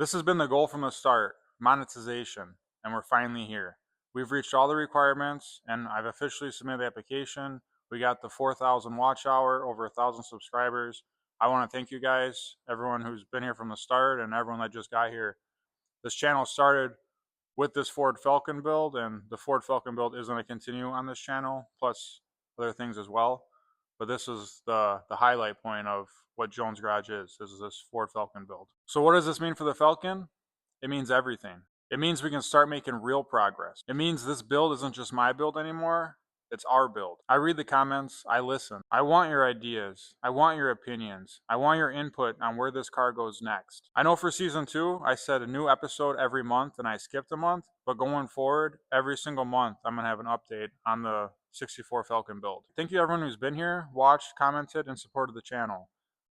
This has been the goal from the start, monetization, and we're finally here. We've reached all the requirements, and I've officially submitted the application. We got the 4,000 watch hour, over 1,000 subscribers. I want to thank you guys, everyone who's been here from the start and everyone that just got here. This channel started with this Ford Falcon build, and the Ford Falcon build is going to continue on this channel, plus other things as well. But this is the highlight point of what Jonez Garage is this Ford Falcon build. So what does this mean for the Falcon? It means everything. It means we can start making real progress. It means this build isn't just my build anymore. It's our build. I read the comments, I listen. I want your ideas. I want your opinions. I want your input on where this car goes next. I know for season 2, I said a new episode every month and I skipped a month, but going forward, every single month, I'm gonna have an update on the 64 Falcon build. Thank you everyone who's been here, watched, commented, and supported the channel.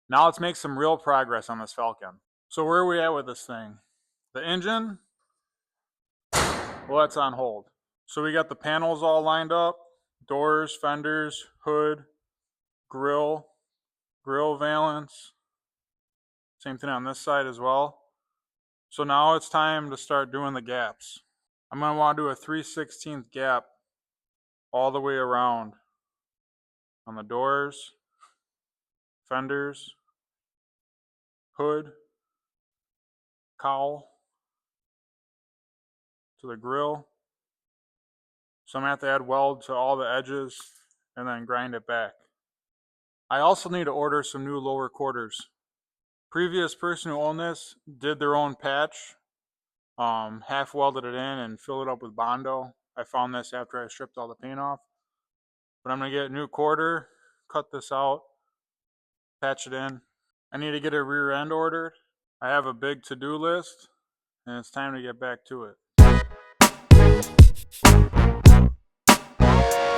Now let's make some real progress on this Falcon. So where are we at with this thing? The engine, well, that's on hold. So we got the panels all lined up. Doors, fenders, hood, grill valance. Same thing on this side as well. So now it's time to start doing the gaps. I'm going to want to do a 3/16 gap all the way around on the doors, fenders, hood, cowl, to the grill. So I'm going to have to add weld to all the edges and then grind it back. I also need to order some new lower quarters. Previous person who owned this did their own patch, half welded it in and filled it up with Bondo. I found this after I stripped all the paint off. But I'm going to get a new quarter, cut this out, patch it in. I need to get a rear end ordered. I have a big to-do list, and it's time to get back to it.